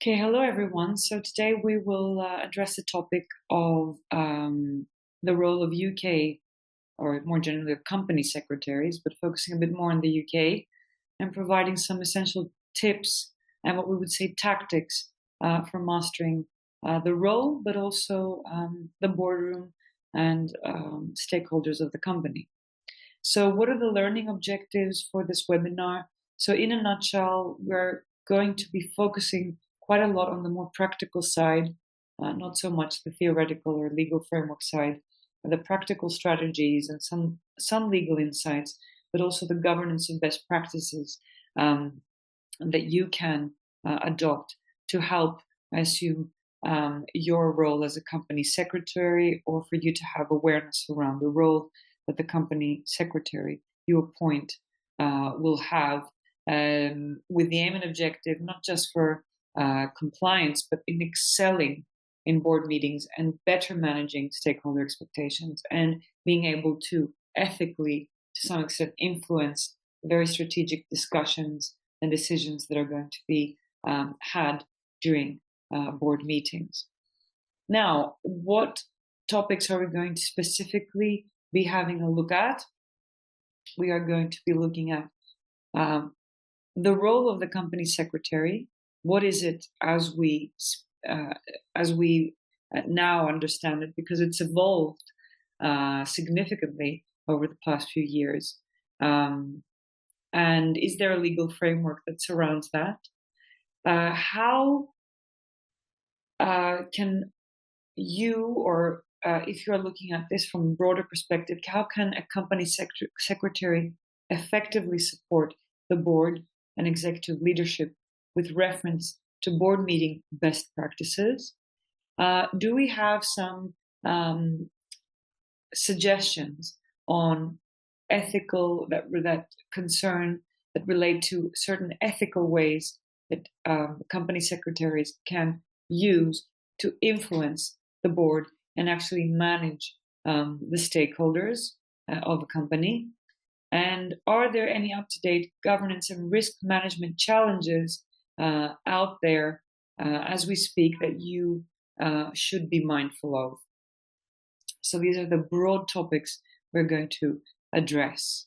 Okay, hello everyone. So today we will address the topic of the role of UK, or more generally of company secretaries, but focusing a bit more on the UK and providing some essential tips and what we would say tactics for mastering the role, but also the boardroom and stakeholders of the company. So, what are the learning objectives for this webinar? So, in a nutshell, we're going to be focusing quite a lot on the more practical side, not so much the theoretical or legal framework side, but the practical strategies and some legal insights, but also the governance of best practices um, that you can adopt to help, I assume, your role as a company secretary, or for you to have awareness around the role that the company secretary you appoint will have, with the aim and objective not just for compliance, but in excelling in board meetings and better managing stakeholder expectations and being able to ethically, to some extent, influence very strategic discussions and decisions that are going to be had during board meetings. Now, what topics are we going to specifically be having a look at? We are going to be looking at the role of the company secretary. What is it as we now understand it? Because it's evolved significantly over the past few years. And is there a legal framework that surrounds that? How can you, or if you're looking at this from a broader perspective, how can a company secretary effectively support the board and executive leadership with reference to board meeting best practices? Do we have some suggestions on ethical that concern that relate to certain ethical ways that company secretaries can use to influence the board and actually manage the stakeholders of a company? And are there any up-to-date governance and risk management challenges out there as we speak that you should be mindful of? So these are the broad topics we're going to address.